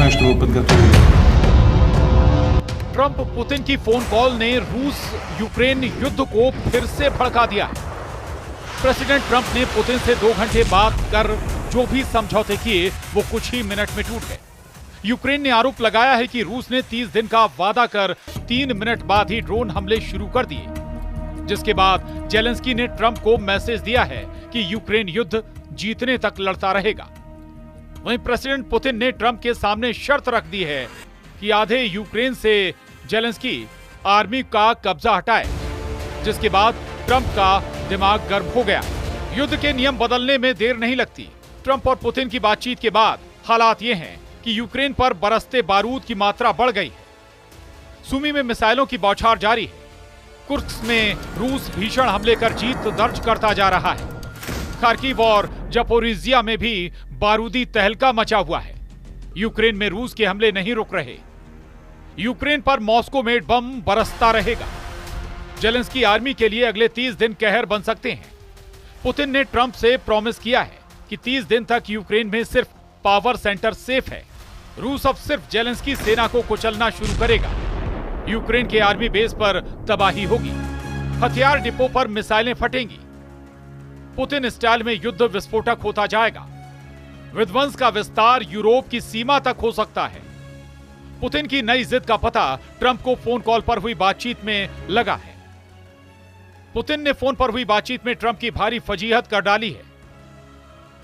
знаю, что вы подготовили. Trump Putin की phone call ने रूस यूक्रेन युद्ध को फिर से भड़का दिया है। प्रेसिडेंट ट्रंप ने पुतिन से 2 घंटे बात कर जो भी समझौते किए वो कुछ ही मिनट में टूट गए। यूक्रेन ने आरोप लगाया है कि रूस ने 30 दिन का वादा कर 3 मिनट बाद ही ड्रोन हमले शुरू कर दिए, जिसके बाद जेलेंस्की ने ट्रंप को मैसेज दिया है कि यूक्रेन युद्ध जीतने तक लड़ता रहेगा। वहीं प्रेसिडेंट पुतिन ने ट्रंप के सामने शर्त रख दी है कि आधे यूक्रेन से जेलेंस्की आर्मी का कब्जा हटाए, जिसके बाद ट्रंप का दिमाग गर्म हो गया। युद्ध के नियम बदलने में देर नहीं लगती। ट्रंप और पुतिन की बातचीत के बाद हालात ये हैं कि यूक्रेन पर बरसते बारूद की मात्रा बढ़ गई है। सुमी में मिसाइलों की बौछार जारी है। कुर्स्क में रूस भीषण हमले कर जीत दर्ज करता जा रहा है। खार्किव और जपोरिजिया में भी बारूदी तहलका मचा हुआ है। यूक्रेन में रूस के हमले नहीं रुक रहे। यूक्रेन पर मॉस्को मेड बम बरसता रहेगा। जेलेंस्की आर्मी के लिए अगले 30 दिन कहर बन सकते हैं। पुतिन ने ट्रंप से प्रॉमिस किया है कि 30 दिन तक यूक्रेन में सिर्फ पावर सेंटर सेफ है। रूस अब सिर्फ जेलेंस्की सेना को कुचलना शुरू करेगा। यूक्रेन के आर्मी बेस पर तबाही होगी। हथियार डिपो पर मिसाइलें फटेंगी। पुतिन स्टाइल में युद्ध विस्फोटक होता जाएगा। विध्वंस का विस्तार यूरोप की सीमा तक हो सकता है। पुतिन की नई जिद का पता ट्रंप को फोन कॉल पर हुई बातचीत में लगा है। पुतिन ने फोन पर हुई बातचीत में ट्रंप की भारी फजीहत कर डाली है।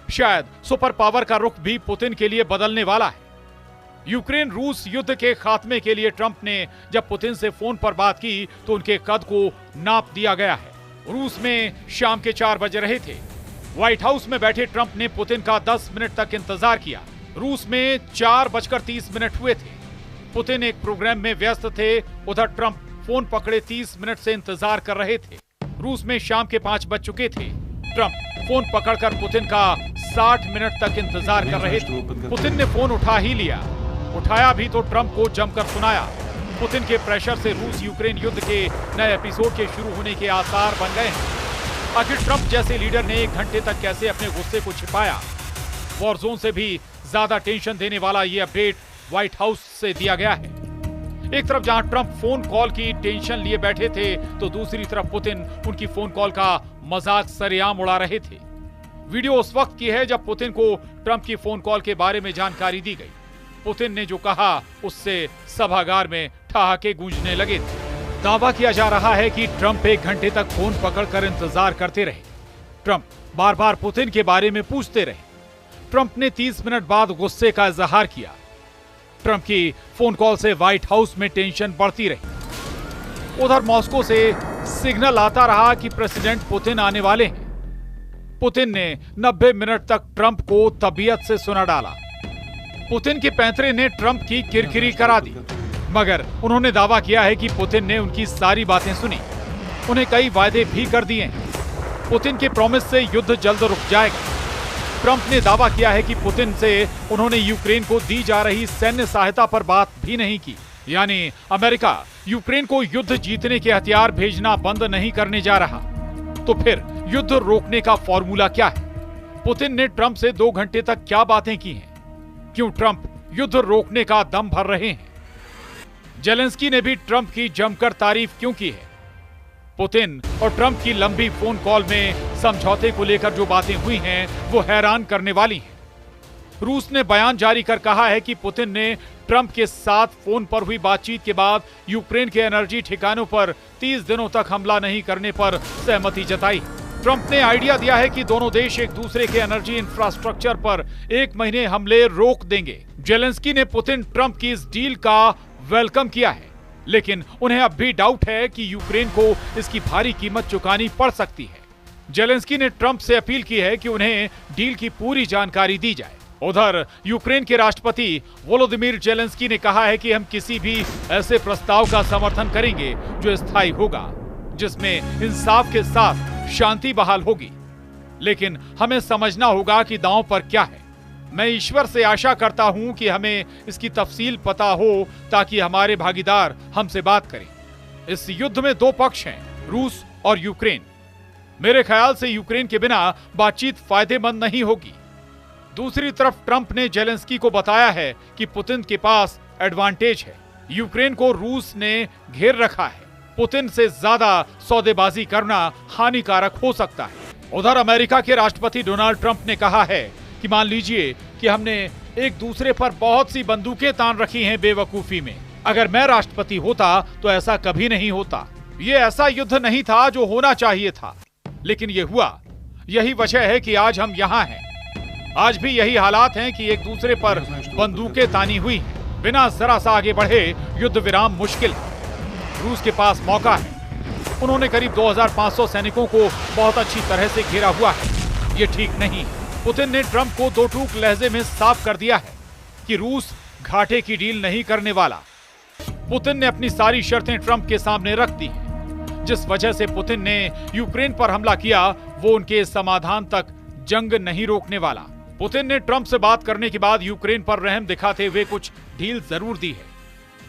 शायद सुपर पावर का रुख भी पुतिन के लिए बदलने वाला है। यूक्रेन रूस युद्ध के खात्मे के लिए ट्रंप ने जब पुतिन से फोन पर बात की तो उनके कद को नाप दिया गया है। रूस में शाम के 4 बज रहे थे। व्हाइट हाउस में बैठे ट्रंप ने पुतिन का 10 मिनट तक इंतजार किया। रूस में 4:30 हुए थे। पुतिन एक प्रोग्राम में व्यस्त थे। उधर ट्रंप फोन पकड़े 30 मिनट से इंतजार कर रहे थे। रूस में शाम के 5 बज चुके थे। ट्रंप फोन पकड़कर पुतिन का 60 मिनट तक इंतजार कर रहे थे। पुतिन ने फोन उठा ही लिया। उठाया भी तो ट्रंप को जमकर सुनाया। पुतिन के प्रेशर से रूस यूक्रेन युद्ध के नए एपिसोड के शुरू होने के आसार बन गए हैं। आखिर ट्रंप जैसे लीडर ने 1 घंटे तक कैसे अपने गुस्से को छिपाया? वॉर जोन से भी ज्यादा टेंशन देने वाला ये अपडेट व्हाइट हाउस से दिया गया है। एक तरफ जहां ट्रंप फोन कॉल की टेंशन लिए बैठे थे तो दूसरी तरफ पुतिन उनकी फोन कॉल का मजाक सरेआम उड़ा रहे थे। वीडियो उस वक्त की है जब पुतिन को ट्रंप की फोन कॉल के बारे में जानकारी दी गई। पुतिन ने जो कहा उससे सभागार में ठहाके गूंजने लगे थे। दावा किया जा रहा है कि ट्रंप 1 घंटे तक फोन पकड़कर इंतजार करते रहे। ट्रंप बार बार पुतिन के बारे में पूछते रहे। ट्रंप ने 30 मिनट बाद गुस्से का इजहार किया। ट्रंप की फोन कॉल से व्हाइट हाउस में टेंशन बढ़ती रही। उधर मॉस्को से सिग्नल आता रहा कि प्रेसिडेंट पुतिन आने वाले हैं। पुतिन ने 90 मिनट तक ट्रंप को तबीयत से सुना डाला। पुतिन के पैंतरे ने ट्रंप की किरकिरी करा दी, मगर उन्होंने दावा किया है कि पुतिन ने उनकी सारी बातें सुनी। उन्हें कई वायदे भी कर दिए हैं। पुतिन के प्रॉमिस से युद्ध जल्द रुक जाएगा। ट्रंप ने दावा किया है कि पुतिन से उन्होंने यूक्रेन को दी जा रही सैन्य सहायता पर बात भी नहीं की। यानी अमेरिका यूक्रेन को युद्ध जीतने के हथियार भेजना बंद नहीं करने जा रहा। तो फिर युद्ध रोकने का फॉर्मूला क्या है? पुतिन ने ट्रंप से 2 घंटे तक क्या बातें की हैं? क्यों ट्रंप युद्ध रोकने का दम भर रहे हैं? जेलेंस्की ने भी ट्रंप की जमकर तारीफ क्यों की है? पुतिन और ट्रंप की लंबी फोन कॉल में समझौते को लेकर जो बातें हुई हैं वो हैरान करने वाली हैं। रूस ने बयान जारी कर कहा है कि पुतिन ने ट्रंप के साथ फोन पर हुई बातचीत के बाद यूक्रेन के एनर्जी ठिकानों पर 30 दिनों तक हमला नहीं करने पर सहमति जताई। ट्रंप ने आइडिया दिया है कि दोनों देश एक दूसरे के एनर्जी इंफ्रास्ट्रक्चर पर 1 महीने हमले रोक देंगे। जेलेंस्की ने पुतिन ट्रंप की इस डील का वेलकम किया है, लेकिन उन्हें अब भी डाउट है कि यूक्रेन को इसकी भारी कीमत चुकानी पड़ सकती है। जेलेंस्की ने ट्रंप से अपील की है कि उन्हें डील की पूरी जानकारी दी जाए। उधर यूक्रेन के राष्ट्रपति वोलोदिमीर जेलेंस्की ने कहा है कि हम किसी भी ऐसे प्रस्ताव का समर्थन करेंगे जो स्थायी होगा, जिसमें इंसाफ के साथ शांति बहाल होगी। लेकिन हमें समझना होगा कि दांव पर क्या है। मैं ईश्वर से आशा करता हूं कि हमें इसकी तफसील पता हो ताकि हमारे भागीदार हमसे बात करें। इस युद्ध में 2 पक्ष हैं, रूस और यूक्रेन। मेरे ख्याल से यूक्रेन के बिना बातचीत फायदेमंद नहीं होगी। दूसरी तरफ ट्रंप ने जेलेंस्की को बताया है कि पुतिन के पास एडवांटेज है। यूक्रेन को रूस ने घेर रखा है। पुतिन से ज्यादा सौदेबाजी करना हानिकारक हो सकता है। उधर अमेरिका के राष्ट्रपति डोनाल्ड ट्रंप ने कहा है कि मान लीजिए कि हमने एक दूसरे पर बहुत सी बंदूकें तान रखी हैं बेवकूफी में। अगर मैं राष्ट्रपति होता तो ऐसा कभी नहीं होता। ये ऐसा युद्ध नहीं था जो होना चाहिए था, लेकिन ये हुआ। यही वजह है कि आज हम यहाँ हैं। आज भी यही हालात हैं कि एक दूसरे पर बंदूकें तानी हुई हैं। बिना जरा सा आगे बढ़े युद्ध विराम मुश्किल है। रूस के पास मौका है। उन्होंने करीब 2500 सैनिकों को बहुत अच्छी तरह से घेरा हुआ है। ये ठीक नहीं। पुतिन ने ट्रंप को दो टूक लहजे में साफ कर दिया है कि रूस घाटे की डील नहीं करने वाला। पुतिन ने अपनी सारी शर्तें ट्रंप के सामने रख दी हैं। जिस वजह से पुतिन ने यूक्रेन पर हमला किया, वो उनके समाधान तक जंग नहीं रोकने वाला। पुतिन ने ट्रंप से बात करने के बाद यूक्रेन पर रहम दिखाते हुए कुछ ढील जरूर दी है।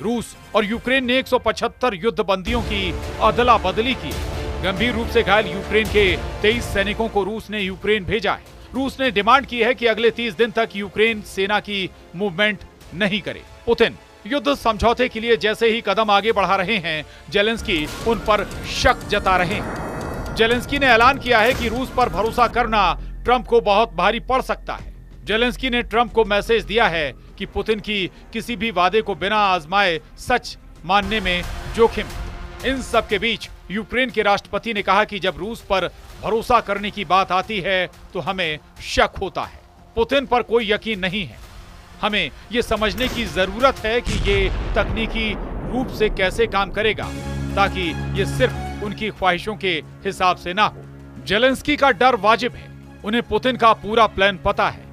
रूस और यूक्रेन ने 175 युद्ध बंदियों की अदला बदली की। गंभीर रूप से घायल यूक्रेन के 23 सैनिकों को रूस ने यूक्रेन भेजा है। रूस ने डिमांड की है कि अगले 30 दिन तक यूक्रेन सेना की मूवमेंट नहीं करे। पुतिन युद्ध समझौते के लिए जैसे ही कदम आगे बढ़ा रहे हैं, जेलेंस्की उन पर शक जता रहे हैं। जेलेंस्की ने ऐलान किया है कि रूस पर भरोसा करना ट्रंप को बहुत भारी पड़ सकता है। जेलेंस्की ने ट्रंप को मैसेज दिया है कि पुतिन की किसी भी वादे को बिना आजमाए सच मानने में जोखिम। इन सब के बीच यूक्रेन के राष्ट्रपति ने कहा कि जब रूस पर भरोसा करने की बात आती है तो हमें शक होता है। पुतिन पर कोई यकीन नहीं है। हमें ये समझने की जरूरत है कि ये तकनीकी रूप से कैसे काम करेगा, ताकि ये सिर्फ उनकी ख्वाहिशों के हिसाब से ना हो। जेलेंस्की का डर वाजिब है। उन्हें पुतिन का पूरा प्लान पता है।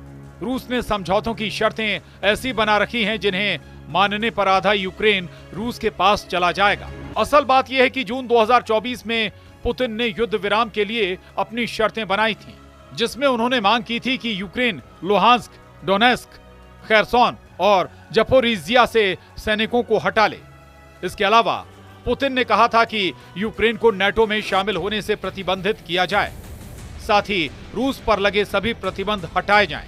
रूस ने समझौतों की शर्तें ऐसी बना रखी हैं जिन्हें मानने पर आधा यूक्रेन रूस के पास चला जाएगा। असल बात यह है कि जून 2024 में पुतिन ने युद्ध विराम के लिए अपनी शर्तें बनाई थीं, जिसमें उन्होंने मांग की थी कि यूक्रेन लुहांस्क, डोनेस्क, खेरसोन और जपोरिजिया से सैनिकों को हटा ले। इसके अलावा पुतिन ने कहा था कि यूक्रेन को नाटो में शामिल होने से प्रतिबंधित किया जाए, साथ ही रूस पर लगे सभी प्रतिबंध हटाए जाएं।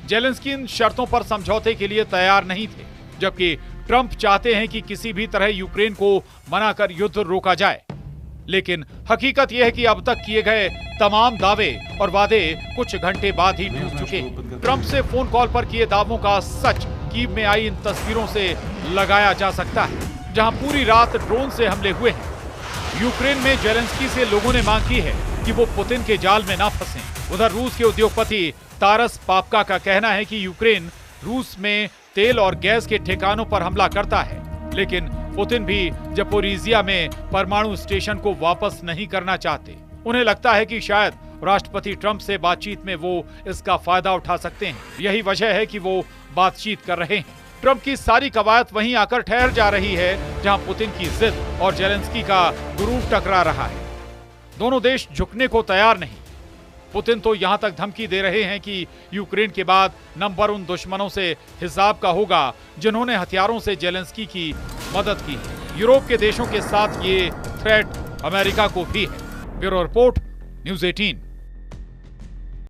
जेलेंस्की इन शर्तों पर समझौते के लिए तैयार नहीं थे, जबकि ट्रंप चाहते हैं कि किसी भी तरह यूक्रेन को मनाकर युद्ध रोका जाए। लेकिन हकीकत यह है कि अब तक किए गए तमाम दावे और वादे कुछ घंटे बाद ही टूट चुके हैं। ट्रंप से फोन कॉल पर किए दावों का सच कीव में आई इन तस्वीरों से लगाया जा सकता है, जहां पूरी रात ड्रोन से हमले हुए हैं। यूक्रेन में जेलेंस्की से लोगों ने मांग की है कि वो पुतिन के जाल में ना फंसें। उधर रूस के उद्योगपति तारस पापका का कहना है कि यूक्रेन रूस में तेल और गैस के ठिकानों पर हमला करता है, लेकिन पुतिन भी जपोरिजिया में परमाणु स्टेशन को वापस नहीं करना चाहते। उन्हें लगता है कि शायद राष्ट्रपति ट्रंप से बातचीत में वो इसका फायदा उठा सकते हैं। यही वजह है कि वो बातचीत कर रहे हैं। ट्रंप की सारी कवायद वहीं आकर ठहर जा रही है जहां पुतिन की जिद और जेलेंस्की का गुरूर टकरा रहा है। दोनों देश झुकने को तैयार नहीं। पुतिन तो यहां तक धमकी दे रहे हैं कि यूक्रेन के बाद नंबर उन दुश्मनों से हिसाब का होगा जिन्होंने हथियारों से जेलेंस्की की मदद की है। यूरोप के देशों के साथ ये थ्रेट अमेरिका को भी है। Bureau report, news 18।